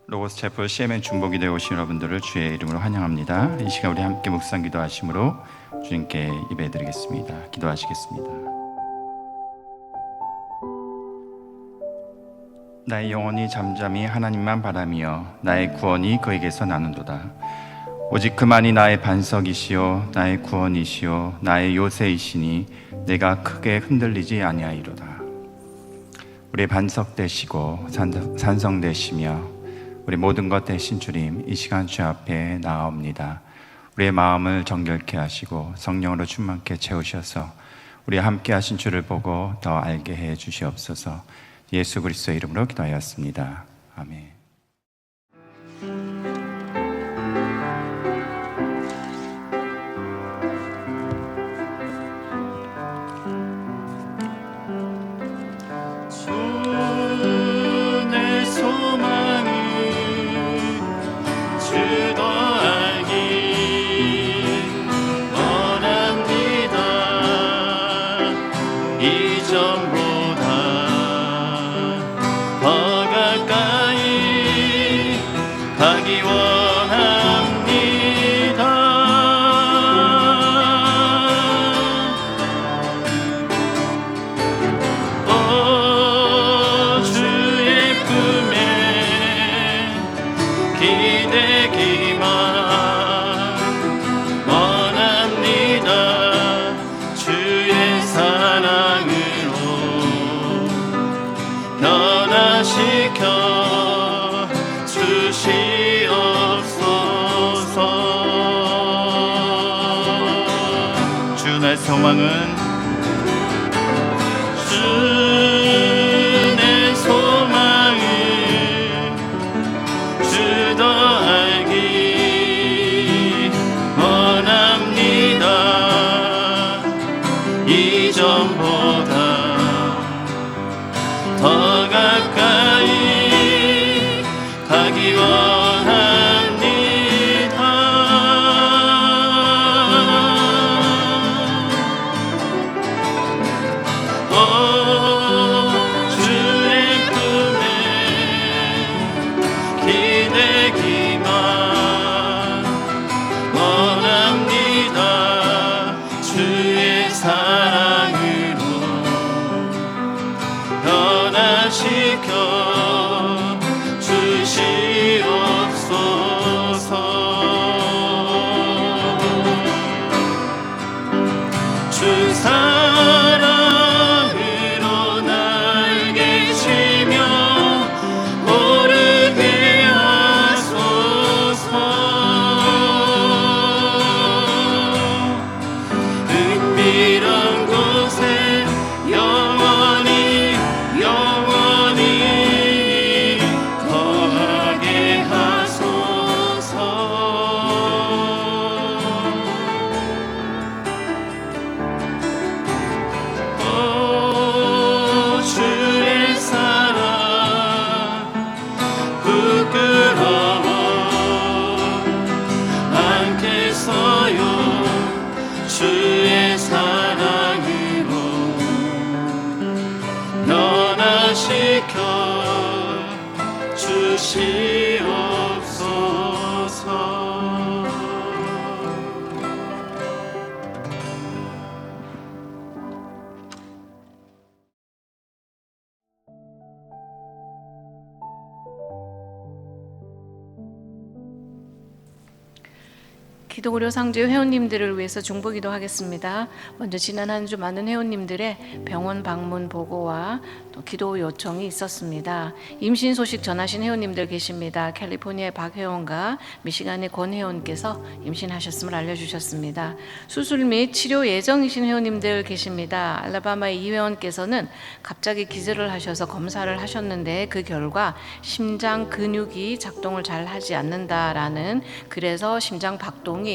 로고스 채플 CMN 중보기도에 오신 여러분들을 주의 이름으로 환영합니다. 이 시간 우리 함께 묵상 기도하심으로 주님께 예배드리겠습니다. 기도하시겠습니다. 나의 영혼이 잠잠히 하나님만 바라며 나의 구원이 그에게서 나는도다. 오직 그만이 나의 반석이시요 나의 구원이시요 나의 요새이시니 내가 크게 흔들리지 아니하리로다. 우리의 반석 되시고 산성 되시며 우리 모든 것 되신 주님, 이 시간 주 앞에 나아옵니다. 우리의 마음을 정결케 하시고 성령으로 충만케 채우셔서 우리 함께 하신 주를 보고 더 알게 해 주시옵소서. 예수 그리스도의 이름으로 기도하였습니다. 아멘. 소망은 주의 소망은 주 더 알기 원합니다. 이전보다 더 가까이 가기 원합니다. 기도고려 상주 회원님들을 위해서 중보기도 하겠습니다. 먼저 지난 한 주 많은 회원님들의 병원 방문 보고와 또 기도 요청이 있었습니다. 임신 소식 전하신 회원님들 계십니다. 캘리포니아의 박 회원과 미시간의 권 회원께서 임신하셨음을 알려주셨습니다. 수술 및 치료 예정이신 회원님들 계십니다. 알라바마의 이 회원께서는 갑자기 기절을 하셔서 검사를 하셨는데 그 결과 심장 근육이 작동을 잘 하지 않는다라는, 그래서 심장 박동이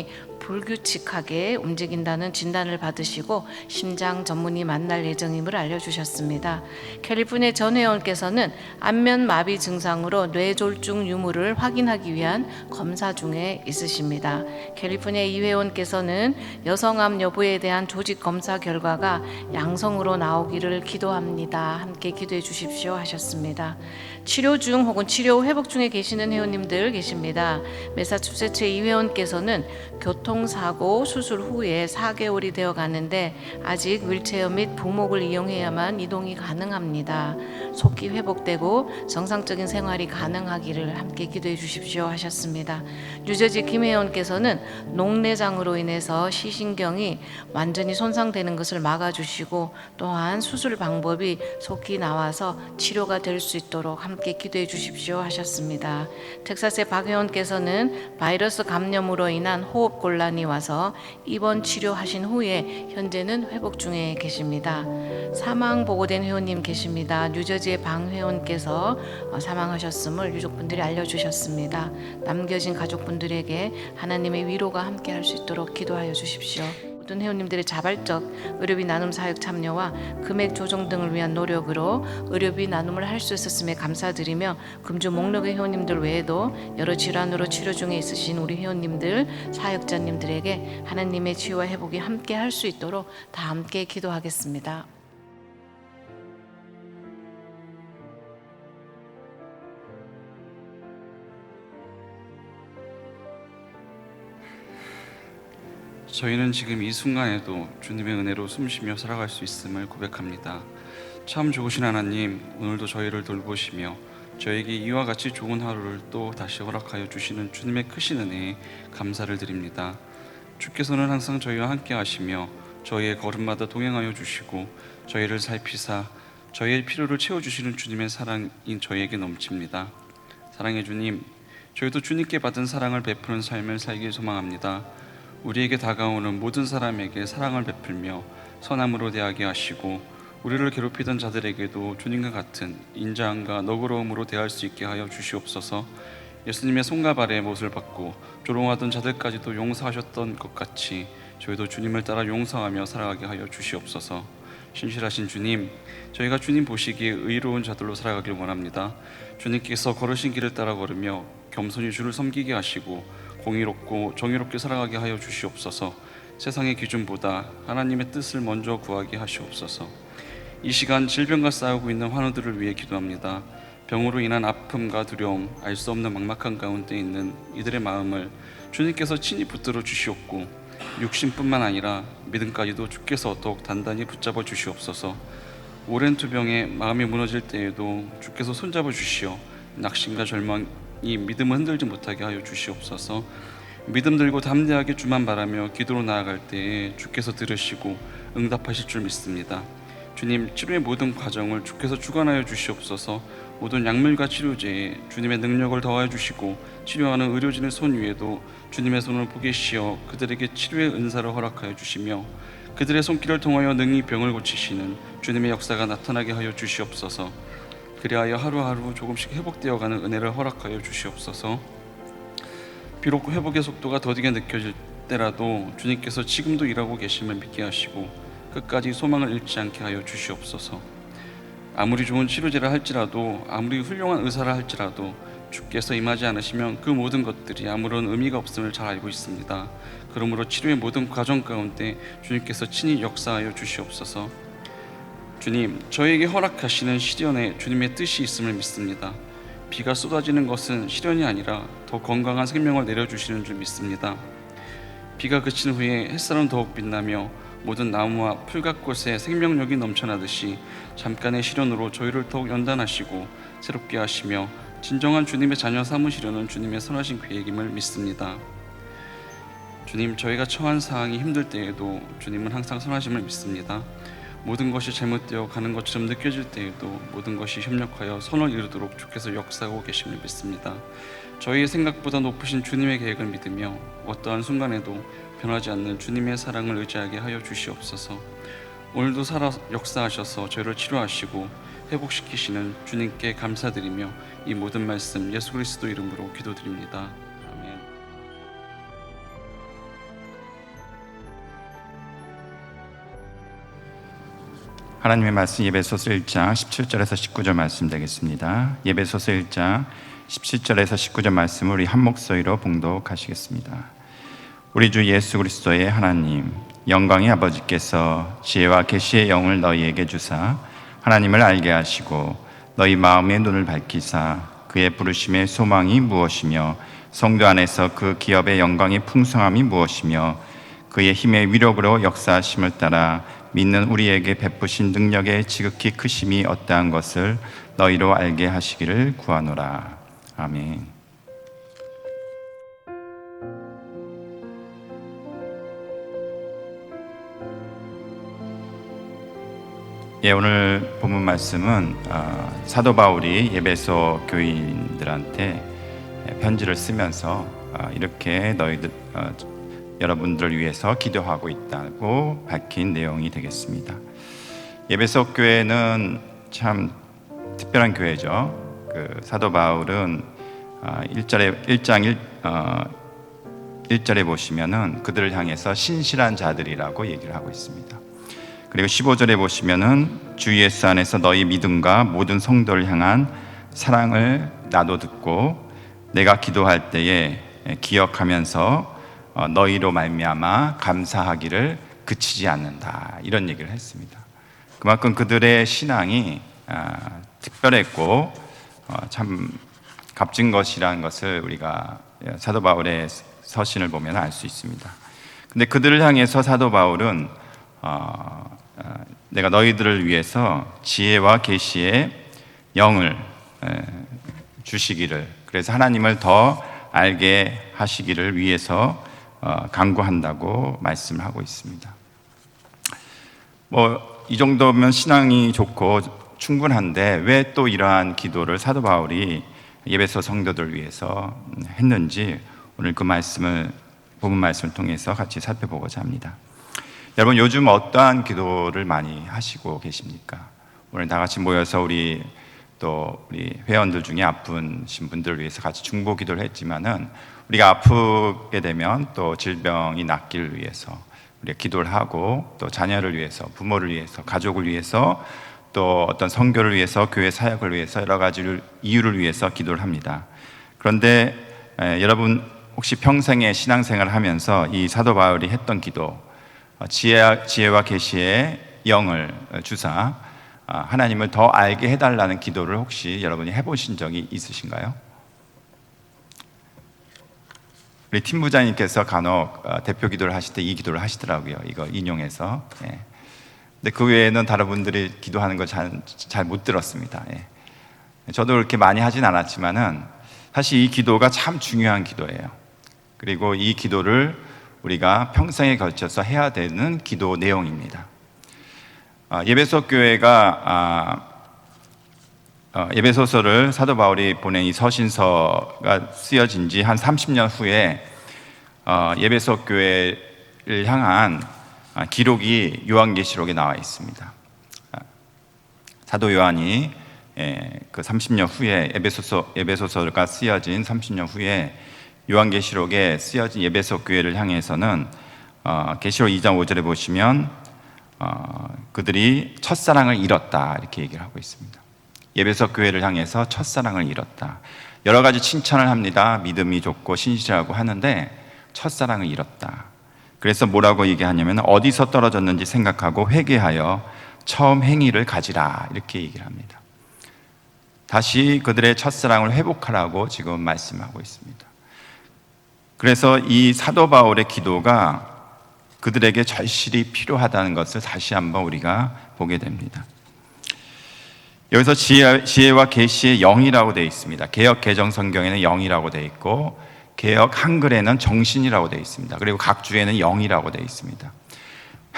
불규칙하게 움직인다는 진단을 받으시고 심장 전문의 만날 예정임을 알려주셨습니다. 캘리포니아 전 회원께서는 안면 마비 증상으로 뇌졸중 유무를 확인하기 위한 검사 중에 있으십니다. 캘리포니아 이 회원께서는 여성암 여부에 대한 조직 검사 결과가 양성으로 나오기를 기도합니다. 함께 기도해 주십시오 하셨습니다. 치료 중 혹은 치료 회복 중에 계시는 회원님들 계십니다. 매사추세츠 이 회원께서는 교통사고 수술 후에 4개월이 되어 가는데 아직 휠체어 및 부목을 이용해야만 이동이 가능합니다. 속기 회복되고 정상적인 생활이 가능하기를 함께 기도해 주십시오 하셨습니다. 뉴저지 김 회원께서는 녹내장으로 인해서 시신경이 완전히 손상되는 것을 막아주시고 또한 수술 방법이 속히 나와서 치료가 될 수 있도록 함께 기도해 주십시오 하셨습니다. 텍사스의 박 회원께서는 바이러스 감염으로 인한 호흡 곤란이 와서 입원 치료하신 후에 현재는 회복 중에 계십니다. 사망 보고된 회원님 계십니다. 뉴저지의 방 회원께서 사망하셨음을 유족분들이 알려주셨습니다. 남겨진 가족분들에게 하나님의 위로가 함께할 수 있도록 기도하여 주십시오. 모든 회원님들의 자발적 의료비 나눔 사역 참여와 금액 조정 등을 위한 노력으로 의료비 나눔을 할 수 있었음에 감사드리며 금주 목록의 회원님들 외에도 여러 질환으로 치료 중에 있으신 우리 회원님들, 사역자님들에게 하나님의 치유와 회복이 함께 할 수 있도록 다 함께 기도하겠습니다. 저희는 지금 이 순간에도 주님의 은혜로 숨쉬며 살아갈 수 있음을 고백합니다. 참 좋으신 하나님, 오늘도 저희를 돌보시며 저에게 이와 같이 좋은 하루를 또 다시 허락하여 주시는 주님의 크신 은혜에 감사를 드립니다. 주께서는 항상 저희와 함께 하시며 저희의 걸음마다 동행하여 주시고 저희를 살피사 저희의 필요를 채워주시는 주님의 사랑이 저희에게 넘칩니다. 사랑의 주님, 저희도 주님께 받은 사랑을 베푸는 삶을 살길 소망합니다. 우리에게 다가오는 모든 사람에게 사랑을 베풀며 선함으로 대하게 하시고 우리를 괴롭히던 자들에게도 주님과 같은 인자함과 너그러움으로 대할 수 있게 하여 주시옵소서. 예수님의 손과 발의 못을 받고 조롱하던 자들까지도 용서하셨던 것 같이 저희도 주님을 따라 용서하며 살아가게 하여 주시옵소서. 신실하신 주님, 저희가 주님 보시기에 의로운 자들로 살아가길 원합니다. 주님께서 걸으신 길을 따라 걸으며 겸손히 주를 섬기게 하시고 공의롭고 정의롭게 살아가게 하여 주시옵소서. 세상의 기준보다 하나님의 뜻을 먼저 구하게 하시옵소서. 이 시간 질병과 싸우고 있는 환우들을 위해 기도합니다. 병으로 인한 아픔과 두려움, 알 수 없는 막막한 가운데 있는 이들의 마음을 주님께서 친히 붙들어 주시옵고 육신뿐만 아니라 믿음까지도 주께서 더욱 단단히 붙잡아 주시옵소서. 오랜 투병에 마음이 무너질 때에도 주께서 손잡아 주시어 낙심과 절망이 믿음을 흔들지 못하게 하여 주시옵소서. 믿음 들고 담대하게 주만 바라며 기도로 나아갈 때에 주께서 들으시고 응답하실 줄 믿습니다. 주님, 치료의 모든 과정을 주께서 주관하여 주시옵소서. 모든 약물과 치료제에 주님의 능력을 더하여 주시고 치료하는 의료진의 손 위에도 주님의 손을 보게 시어 그들에게 치료의 은사를 허락하여 주시며 그들의 손길을 통하여 능히 병을 고치시는 주님의 역사가 나타나게 하여 주시옵소서. 그리하여 하루하루 조금씩 회복되어가는 은혜를 허락하여 주시옵소서. 비록 회복의 속도가 더디게 느껴질 때라도 주님께서 지금도 일하고 계심을 믿게 하시고 끝까지 소망을 잃지 않게 하여 주시옵소서. 아무리 좋은 치료제라 할지라도 아무리 훌륭한 의사라 할지라도 주께서 임하지 않으시면 그 모든 것들이 아무런 의미가 없음을 잘 알고 있습니다. 그러므로 치료의 모든 과정 가운데 주님께서 친히 역사하여 주시옵소서. 주님, 저에게 허락하시는 시련에 주님의 뜻이 있음을 믿습니다. 비가 쏟아지는 것은 시련이 아니라 더 건강한 생명을 내려주시는 줄 믿습니다. 비가 그친 후에 햇살은 더욱 빛나며 모든 나무와 풀갓꽃에 생명력이 넘쳐나듯이 잠깐의 시련으로 저희를 더욱 연단하시고 새롭게 하시며 진정한 주님의 자녀 삼으시려는 주님의 선하신 계획임을 믿습니다. 주님, 저희가 처한 상황이 힘들 때에도 주님은 항상 선하심을 믿습니다. 모든 것이 잘못되어 가는 것처럼 느껴질 때에도 모든 것이 협력하여 선을 이루도록 주께서 역사하고 계심을 믿습니다. 저희의 생각보다 높으신 주님의 계획을 믿으며 어떠한 순간에도 변하지 않는 주님의 사랑을 의지하게 하여 주시옵소서. 오늘도 살아 역사하셔서 저희를 치료하시고 회복시키시는 주님께 감사드리며 이 모든 말씀 예수 그리스도 이름으로 기도드립니다. 아멘. 하나님의 말씀 에베소서 1장 17절에서 19절 말씀 되겠습니다. 에베소서 1장 17절에서 19절 말씀을 우리 한 목소리로 봉독하시겠습니다. 우리 주 예수 그리스도의 하나님 영광의 아버지께서 지혜와 계시의 영을 너희에게 주사 하나님을 알게 하시고 너희 마음의 눈을 밝히사 그의 부르심의 소망이 무엇이며 성도 안에서 그 기업의 영광의 풍성함이 무엇이며 그의 힘의 위력으로 역사하심을 따라 믿는 우리에게 베푸신 능력의 지극히 크심이 어떠한 것을 너희로 알게 하시기를 구하노라. 아멘. 오늘 본문 말씀은 사도 바울이 에베소 교인들한테 편지를 쓰면서 이렇게 너희들 여러분들을 위해서 기도하고 있다고 밝힌 내용이 되겠습니다. 에베소 교회는 참 특별한 교회죠. 그 사도 바울은 1장 1절에 보시면은 그들을 향해서 신실한 자들이라고 얘기를 하고 있습니다. 그리고 15절에 보시면은 주 예수 안에서 너희 믿음과 모든 성도를 향한 사랑을 나도 듣고 내가 기도할 때에 기억하면서 너희로 말미암아 감사하기를 그치지 않는다, 이런 얘기를 했습니다. 그만큼 그들의 신앙이 특별했고 참 값진 것이라는 것을 우리가 사도 바울의 서신을 보면 알 수 있습니다. 근데 그들을 향해서 사도 바울은 내가 너희들을 위해서 지혜와 계시의 영을 주시기를, 그래서 하나님을 더 알게 하시기를 위해서 간구한다고 말씀을 하고 있습니다. 이 정도면 신앙이 좋고 충분한데 왜 또 이러한 기도를 사도 바울이 에베소 성도들 위해서 했는지 오늘 그 본문 말씀을 통해서 같이 살펴보고자 합니다. 여러분, 요즘 어떠한 기도를 많이 하시고 계십니까? 오늘 다 같이 모여서 우리 회원들 중에 아프신 분들을 위해서 같이 중보 기도를 했지만은 우리가 아프게 되면 또 질병이 낫기를 위해서 우리가 기도를 하고 또 자녀를 위해서, 부모를 위해서, 가족을 위해서 또 어떤 선교를 위해서, 교회 사역을 위해서 여러 가지 이유를 위해서 기도를 합니다. 그런데 여러분 혹시 평생의 신앙생활을 하면서 이 사도 바울이 했던 기도, 지혜와 계시의 영을 주사 하나님을 더 알게 해달라는 기도를 혹시 여러분이 해보신 적이 있으신가요? 우리 팀부장님께서 간혹 대표 기도를 하실 때 이 기도를 하시더라고요. 이거 인용해서. 근데 그 외에는 다른 분들이 기도하는 걸 잘 못 들었습니다. 저도 그렇게 많이 하진 않았지만은 사실 이 기도가 참 중요한 기도예요. 그리고 이 기도를 우리가 평생에 걸쳐서 해야 되는 기도 내용입니다. 에베소 교회가 에베소서를 사도 바울이 보낸 이 서신서가 쓰여진 지 한 30년 후에 에베소 교회를 향한 기록이 요한계시록에 나와 있습니다. 사도 요한이 그 30년 후에 에베소서가 쓰여진 30년 후에 요한계시록에 쓰여진 에베소 교회를 향해서는 계시록 2장 5절에 보시면 그들이 첫사랑을 잃었다, 이렇게 얘기를 하고 있습니다. 에베소 교회를 향해서 첫사랑을 잃었다. 여러 가지 칭찬을 합니다. 믿음이 좋고 신실하고 하는데 첫사랑을 잃었다. 그래서 뭐라고 얘기하냐면 어디서 떨어졌는지 생각하고 회개하여 처음 행위를 가지라, 이렇게 얘기를 합니다. 다시 그들의 첫사랑을 회복하라고 지금 말씀하고 있습니다. 그래서 이 사도 바울의 기도가 그들에게 절실히 필요하다는 것을 다시 한번 우리가 보게 됩니다. 여기서 지혜와 계시의 영이라고 되어 있습니다. 개역 개정 성경에는 영이라고 되어 있고 개역 한글에는 정신이라고 되어 있습니다. 그리고 각 주에는 영이라고 되어 있습니다.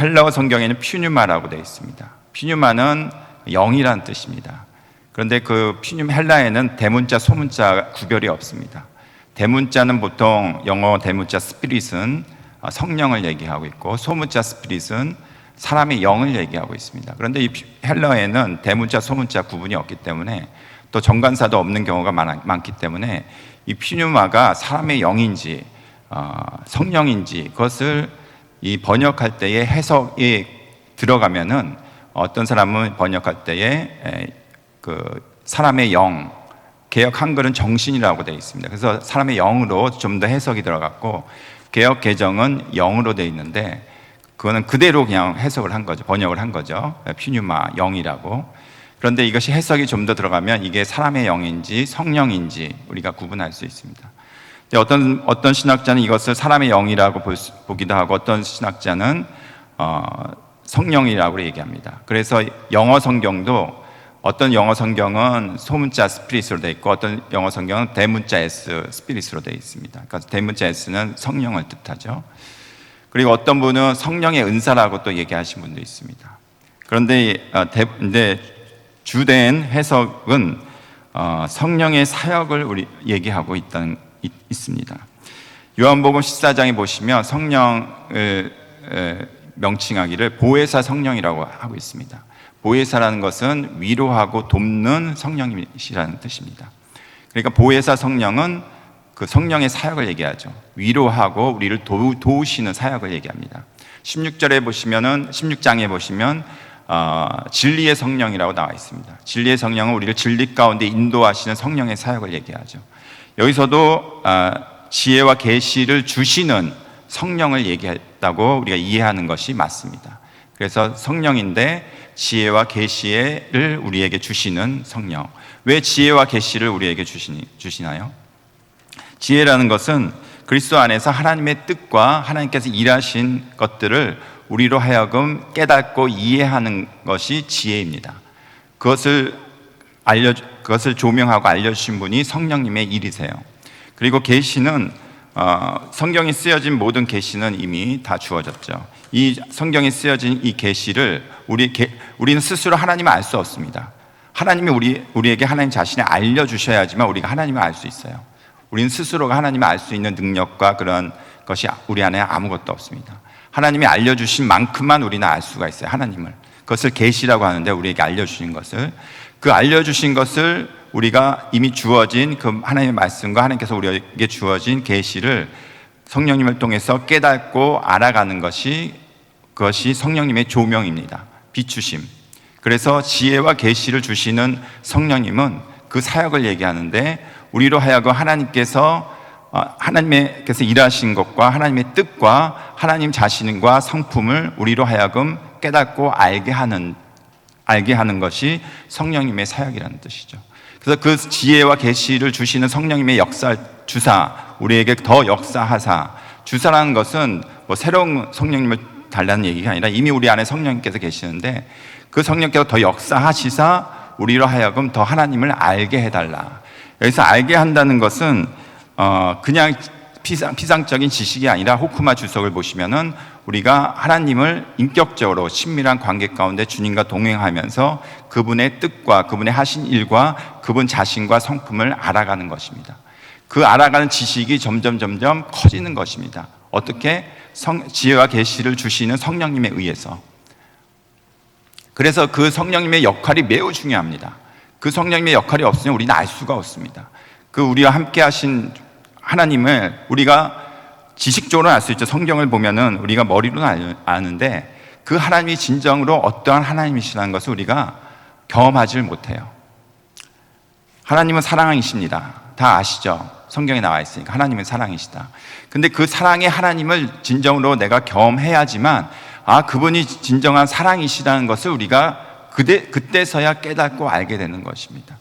헬라어 성경에는 퓨뉴마라고 되어 있습니다. 퓨뉴마는 영이란 뜻입니다. 그런데 그 헬라에는 대문자 소문자 구별이 없습니다. 대문자는 보통 영어 대문자 스피릿은 성령을 얘기하고 있고 소문자 스피릿은 사람의 영을 얘기하고 있습니다. 그런데 이 헬라어에는 대문자 소문자 구분이 없기 때문에 또 정관사도 없는 경우가 많기 때문에 이 퓨뉴마가 사람의 영인지 성령인지 그것을 이 번역할 때의 해석이 들어가면은 어떤 사람은 번역할 때에 사람의 영, 개역 한글은 정신이라고 되어 있습니다. 그래서 사람의 영으로 좀 더 해석이 들어갔고, 개역 개정은 영으로 되어 있는데 그거는 그대로 그냥 해석을 한 거죠. 번역을 한 거죠. 퓨뉴마, 영이라고. 그런데 이것이 해석이 좀 더 들어가면 이게 사람의 영인지 성령인지 우리가 구분할 수 있습니다. 어떤 신학자는 이것을 사람의 영이라고 보기도 하고, 어떤 신학자는 성령이라고 얘기합니다. 그래서 영어 성경도 어떤 영어 성경은 소문자 스피릿으로 되어 있고, 어떤 영어 성경은 대문자 S 스피릿으로 되어 있습니다. 그러니까 대문자 S는 성령을 뜻하죠. 그리고 어떤 분은 성령의 은사라고 또 얘기하신 분도 있습니다. 그런데 주된 해석은 성령의 사역을 우리 얘기하고 있습니다. 요한복음 14장에 보시면 성령을 명칭하기를 보혜사 성령이라고 하고 있습니다. 보혜사라는 것은 위로하고 돕는 성령이시라는 뜻입니다. 그러니까 보혜사 성령은 그 성령의 사역을 얘기하죠. 위로하고 우리를 도우시는 사역을 얘기합니다. 16장에 보시면 진리의 성령이라고 나와 있습니다. 진리의 성령은 우리를 진리 가운데 인도하시는 성령의 사역을 얘기하죠. 여기서도 지혜와 계시를 주시는 성령을 얘기했다고 우리가 이해하는 것이 맞습니다. 그래서 성령인데 지혜와 계시를 우리에게 주시는 성령. 왜 지혜와 계시를 우리에게 주시나요? 지혜라는 것은 그리스도 안에서 하나님의 뜻과 하나님께서 일하신 것들을 우리로 하여금 깨닫고 이해하는 것이 지혜입니다. 그것을 조명하고 알려주신 분이 성령님의 일이세요. 그리고 계시는 성경이 쓰여진 모든 계시는 이미 다 주어졌죠. 이 성경에 쓰여진 이 계시를 우리는 스스로 하나님을 알 수 없습니다. 하나님이 우리에게 하나님 자신을 알려주셔야지만 우리가 하나님을 알 수 있어요. 우리는 스스로가 하나님을 알 수 있는 능력과 그런 것이 우리 안에 아무것도 없습니다. 하나님이 알려주신 만큼만 우리는 알 수가 있어요. 하나님을. 그것을 계시라고 하는데, 우리에게 알려주신 것을, 그 알려주신 것을 우리가 이미 주어진 그 하나님의 말씀과 하나님께서 우리에게 주어진 계시를 성령님을 통해서 깨닫고 알아가는 그것이 성령님의 조명입니다. 비추심. 그래서 지혜와 계시를 주시는 성령님은 그 사역을 얘기하는데, 우리로 하여금 하나님께서 일하신 것과 하나님의 뜻과 하나님 자신과 성품을 우리로 하여금 깨닫고 알게 하는 것이 성령님의 사역이라는 뜻이죠. 그래서 그 지혜와 계시를 주시는 성령님의 주사, 우리에게 더 역사하사, 주사라는 것은 뭐 새로운 성령님을 달라는 얘기가 아니라 이미 우리 안에 성령님께서 계시는데, 그 성령께서 더 역사하시사 우리로 하여금 더 하나님을 알게 해달라. 여기서 알게 한다는 것은 그냥 피상적인 지식이 아니라, 호크마 주석을 보시면은 우리가 하나님을 인격적으로 친밀한 관계 가운데 주님과 동행하면서 그분의 뜻과 그분의 하신 일과 그분 자신과 성품을 알아가는 것입니다. 그 알아가는 지식이 점점 커지는 것입니다. 어떻게? 지혜와 계시를 주시는 성령님에 의해서. 그래서 그 성령님의 역할이 매우 중요합니다. 그 성령님의 역할이 없으면 우리는 알 수가 없습니다. 그 우리와 함께 하신 하나님을 우리가 지식적으로는 알 수 있죠. 성경을 보면은 우리가 머리로는 아는데, 그 하나님이 진정으로 어떠한 하나님이시라는 것을 우리가 경험하지를 못해요. 하나님은 사랑이십니다. 다 아시죠? 성경에 나와 있으니까 하나님은 사랑이시다. 근데 그 사랑의 하나님을 진정으로 내가 경험해야지만, 그분이 진정한 사랑이시라는 것을 우리가 그때서야 깨닫고 알게 되는 것입니다.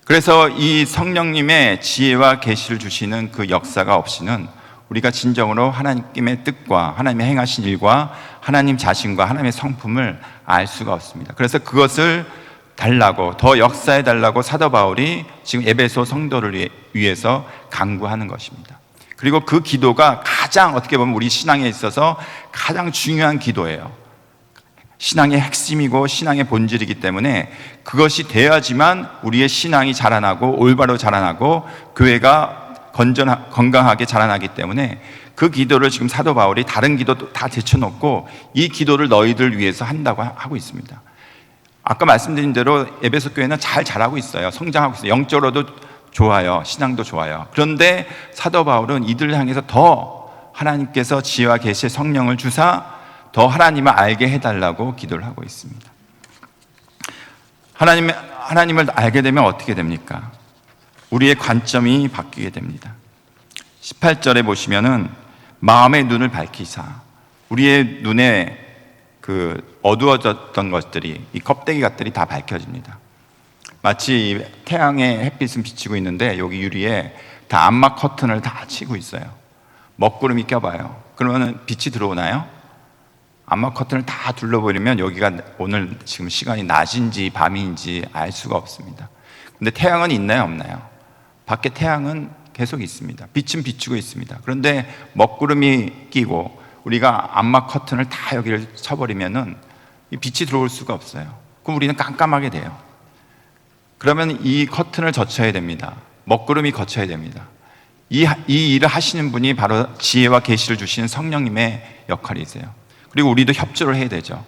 그래서 이 성령님의 지혜와 계시를 주시는 그 역사가 없이는 우리가 진정으로 하나님의 뜻과 하나님의 행하신 일과 하나님 자신과 하나님의 성품을 알 수가 없습니다. 그래서 그것을 달라고, 더 역사해 달라고 사도 바울이 지금 에베소 성도를 위해서 간구하는 것입니다. 그리고 그 기도가 가장, 어떻게 보면 우리 신앙에 있어서 가장 중요한 기도예요. 신앙의 핵심이고 신앙의 본질이기 때문에 그것이 돼야지만 우리의 신앙이 자라나고 올바로 자라나고 교회가 건강하게 자라나기 때문에, 그 기도를 지금 사도 바울이 다른 기도도 다 제쳐놓고 이 기도를 너희들 위해서 한다고 하고 있습니다. 아까 말씀드린 대로 에베소 교회는 잘 자라고 있어요. 성장하고 있어요. 영적으로도 좋아요. 신앙도 좋아요. 그런데 사도 바울은 이들을 향해서 더 하나님께서 지혜와 계시의 성령을 주사 더 하나님을 알게 해달라고 기도를 하고 있습니다. 하나님을 알게 되면 어떻게 됩니까? 우리의 관점이 바뀌게 됩니다. 18절에 보시면은 마음의 눈을 밝히사, 우리의 눈에 그 어두워졌던 것들이, 이 껍데기 것들이 다 밝혀집니다. 마치 태양의 햇빛은 비치고 있는데 여기 유리에 다 암막 커튼을 다 치고 있어요. 먹구름이 껴봐요. 그러면 빛이 들어오나요? 암막 커튼을 다 둘러버리면 여기가 오늘 지금 시간이 낮인지 밤인지 알 수가 없습니다. 근데 태양은 있나요, 없나요? 밖에 태양은 계속 있습니다. 빛은 비추고 있습니다. 그런데 먹구름이 끼고 우리가 암막 커튼을 다 여기를 쳐버리면은 이 빛이 들어올 수가 없어요. 그럼 우리는 깜깜하게 돼요. 그러면 이 커튼을 젖혀야 됩니다. 먹구름이 거쳐야 됩니다. 이 일을 하시는 분이 바로 지혜와 계시를 주시는 성령님의 역할이세요. 그리고 우리도 협조를 해야 되죠.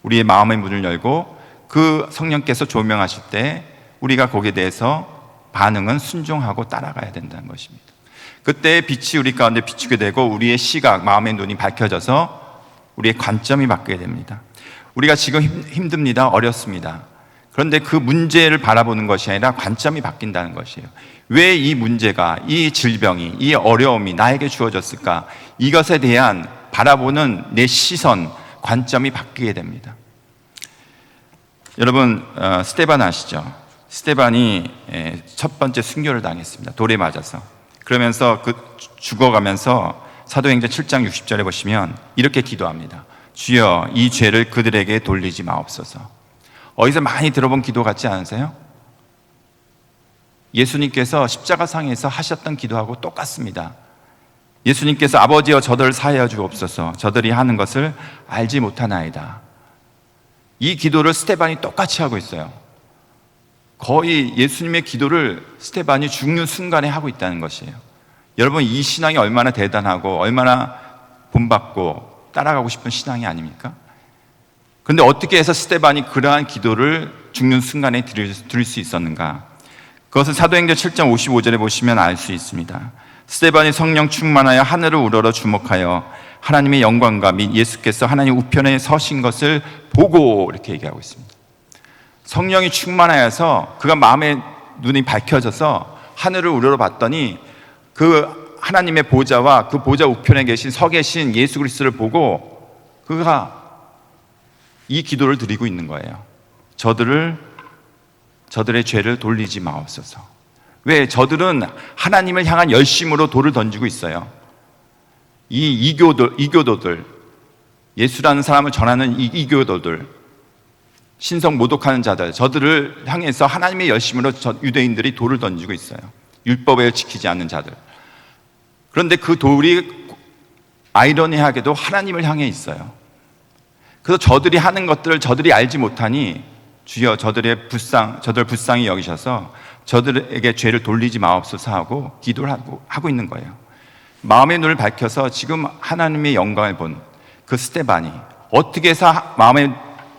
우리의 마음의 문을 열고 그 성령께서 조명하실 때 우리가 거기에 대해서 반응은 순종하고 따라가야 된다는 것입니다. 그때 빛이 우리 가운데 비추게 되고 우리의 시각, 마음의 눈이 밝혀져서 우리의 관점이 바뀌게 됩니다. 우리가 지금 힘듭니다. 어렵습니다. 그런데 그 문제를 바라보는 것이 아니라 관점이 바뀐다는 것이에요. 왜 이 문제가, 이 질병이, 이 어려움이 나에게 주어졌을까? 이것에 대한 바라보는 내 시선, 관점이 바뀌게 됩니다. 여러분, 스데반 아시죠? 스데반이 첫 번째 순교를 당했습니다. 돌에 맞아서. 그러면서 죽어가면서 사도행전 7장 60절에 보시면 이렇게 기도합니다. 주여, 이 죄를 그들에게 돌리지 마옵소서. 어디서 많이 들어본 기도 같지 않으세요? 예수님께서 십자가상에서 하셨던 기도하고 똑같습니다. 예수님께서 아버지여 저들을 사하여 주옵소서. 저들이 하는 것을 알지 못하나이다. 이 기도를 스데반이 똑같이 하고 있어요. 거의 예수님의 기도를 스데반이 죽는 순간에 하고 있다는 것이에요. 여러분, 이 신앙이 얼마나 대단하고 얼마나 본받고 따라가고 싶은 신앙이 아닙니까? 그런데 어떻게 해서 스데반이 그러한 기도를 죽는 순간에 드릴 수 있었는가? 그것은 사도행전 7장 55절에 보시면 알 수 있습니다. 스데반이 성령 충만하여 하늘을 우러러 주목하여 하나님의 영광과 및 예수께서 하나님 우편에 서신 것을 보고, 이렇게 얘기하고 있습니다. 성령이 충만하여서 그가 마음의 눈이 밝혀져서 하늘을 우러러 봤더니 그 하나님의 보좌와 그 보좌 우편에 서 계신 예수 그리스도를 보고 그가 이 기도를 드리고 있는 거예요. 저들의 죄를 돌리지 마옵소서. 왜? 저들은 하나님을 향한 열심으로 돌을 던지고 있어요. 이 이교도들, 예수라는 사람을 전하는 이 이교도들, 신성 모독하는 자들, 저들을 향해서 하나님의 열심으로 유대인들이 돌을 던지고 있어요. 율법을 지키지 않는 자들. 그런데 그 돌이 아이러니하게도 하나님을 향해 있어요. 그래서 저들이 하는 것들을 저들이 알지 못하니 주여 저들 불쌍히 여기셔서 저들에게 죄를 돌리지 마옵소서 하고 기도를 하고 있는 거예요. 마음의 눈을 밝혀서 지금 하나님의 영광을 본 그 스데반이 어떻게 해서 마음의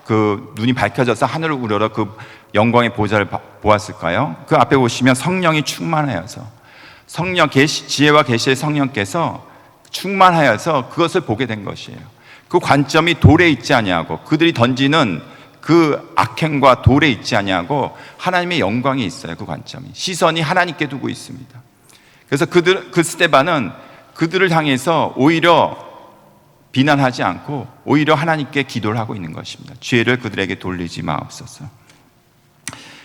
그 눈이 밝혀져서 하늘을 우러러 그 영광의 보좌를 보았을까요? 그 앞에 보시면 성령이 충만하여서, 지혜와 계시의 성령께서 충만하여서 그것을 보게 된 것이에요. 그 관점이 돌에 있지 아니하고 그들이 던지는 그 악행과 돌에 있지 아니하고 하나님의 영광이 있어요. 그 관점이, 시선이 하나님께 두고 있습니다. 그래서 그 스데반은 그들을 향해서 오히려 비난하지 않고 오히려 하나님께 기도를 하고 있는 것입니다. 죄를 그들에게 돌리지 마옵소서.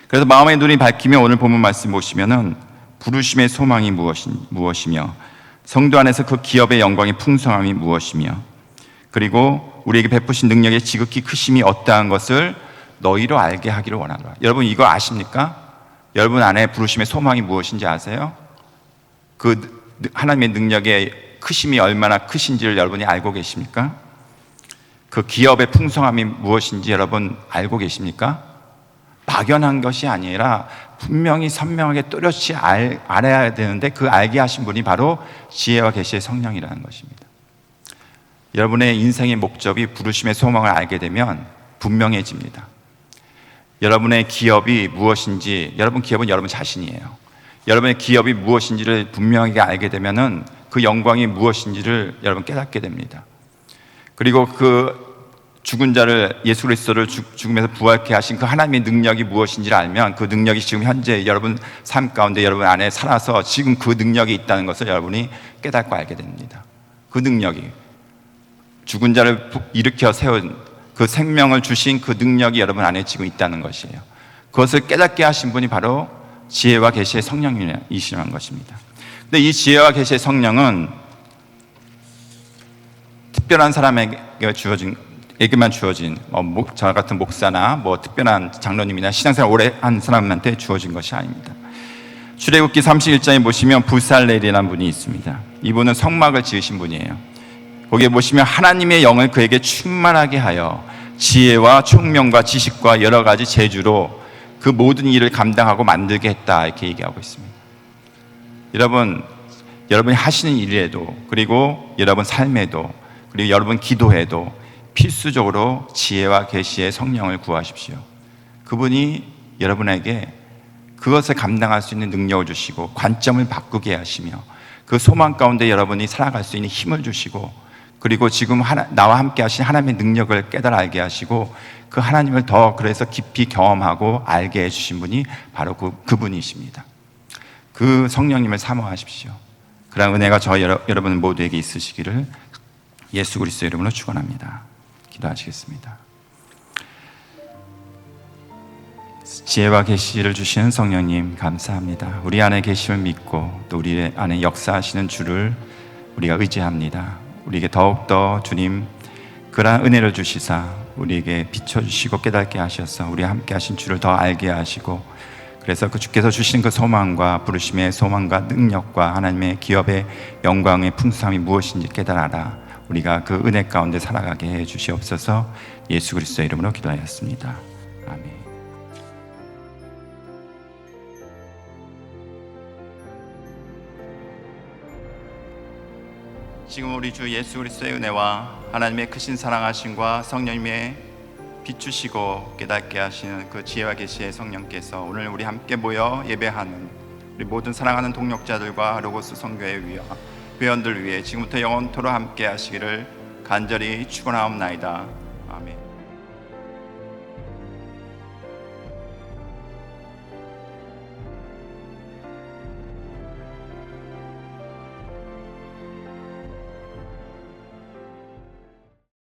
그래서 마음의 눈이 밝히며 오늘 본문 말씀 보시면은 부르심의 소망이 무엇이며 성도 안에서 그 기업의 영광의 풍성함이 무엇이며 그리고 우리에게 베푸신 능력의 지극히 크심이 어떠한 것을 너희로 알게 하기를 원하노라. 여러분, 이거 아십니까? 여러분 안에 부르심의 소망이 무엇인지 아세요? 그 하나님의 능력의 크심이 얼마나 크신지를 여러분이 알고 계십니까? 그 기업의 풍성함이 무엇인지 여러분 알고 계십니까? 막연한 것이 아니라 분명히 선명하게 뚜렷이 알아야 되는데 그 알게 하신 분이 바로 지혜와 계시의 성령이라는 것입니다. 여러분의 인생의 목적이 부르심의 소망을 알게 되면 분명해집니다. 여러분의 기업이 무엇인지, 여러분 기업은 여러분 자신이에요. 여러분의 기업이 무엇인지를 분명하게 알게 되면은 그 영광이 무엇인지를 여러분 깨닫게 됩니다. 그리고 그 죽은 자를 예수 그리스도를 죽음에서 부활케 하신 그 하나님의 능력이 무엇인지를 알면 그 능력이 지금 현재 여러분 삶 가운데 여러분 안에 살아서 지금 그 능력이 있다는 것을 여러분이 깨닫고 알게 됩니다. 그 능력이 죽은 자를 일으켜 세운 그 생명을 주신 그 능력이 여러분 안에 지금 있다는 것이에요. 그것을 깨닫게 하신 분이 바로 지혜와 계시의 성령이시라는 것입니다. 근데 이 지혜와 계시의 성령은 특별한 사람에게 에게만 주어진 저 같은 목사나 특별한 장로님이나 신앙생활 오래 한 사람한테 주어진 것이 아닙니다. 출애굽기 31장에 보시면 부살렐이라는 분이 있습니다. 이분은 성막을 지으신 분이에요. 거기에 보시면 하나님의 영을 그에게 충만하게 하여 지혜와 총명과 지식과 여러 가지 재주로 그 모든 일을 감당하고 만들게 했다, 이렇게 얘기하고 있습니다. 여러분이 하시는 일에도, 그리고 여러분 삶에도, 그리고 여러분 기도에도 필수적으로 지혜와 계시의 성령을 구하십시오. 그분이 여러분에게 그것을 감당할 수 있는 능력을 주시고 관점을 바꾸게 하시며 그 소망 가운데 여러분이 살아갈 수 있는 힘을 주시고, 그리고 지금 나와 함께 하신 하나님의 능력을 깨달아 알게 하시고 그 하나님을 더 그래서 깊이 경험하고 알게 해주신 분이 바로 그분이십니다. 그 성령님을 사모하십시오. 그런 은혜가 여러분 모두에게 있으시기를 예수 그리스도 이름으로 축원합니다. 기도하시겠습니다. 지혜와 계시를 주시는 성령님 감사합니다. 우리 안에 계심을 믿고 또 우리 안에 역사하시는 주를 우리가 의지합니다. 우리에게 더욱더 주님 그러한 은혜를 주시사 우리에게 비춰주시고 깨닫게 하셔서 우리와 함께 하신 주를 더 알게 하시고, 그래서 그 주께서 주신 그 소망과 부르심의 소망과 능력과 하나님의 기업의 영광의 풍성함이 무엇인지 깨달아라. 우리가 그 은혜 가운데 살아가게 해 주시옵소서. 예수 그리스도의 이름으로 기도하였습니다. 아멘. 지금 우리 주 예수 그리스도의 은혜와 하나님의 크신 사랑하심과 성령님의 비추시고 깨닫게 하시는 그 지혜와 계시의 성령께서 오늘 우리 함께 모여 예배하는 우리 모든 사랑하는 동역자들과 로고스 선교회 회원들 위해 지금부터 영원토록 함께 하시기를 간절히 축원하옵나이다. 아멘.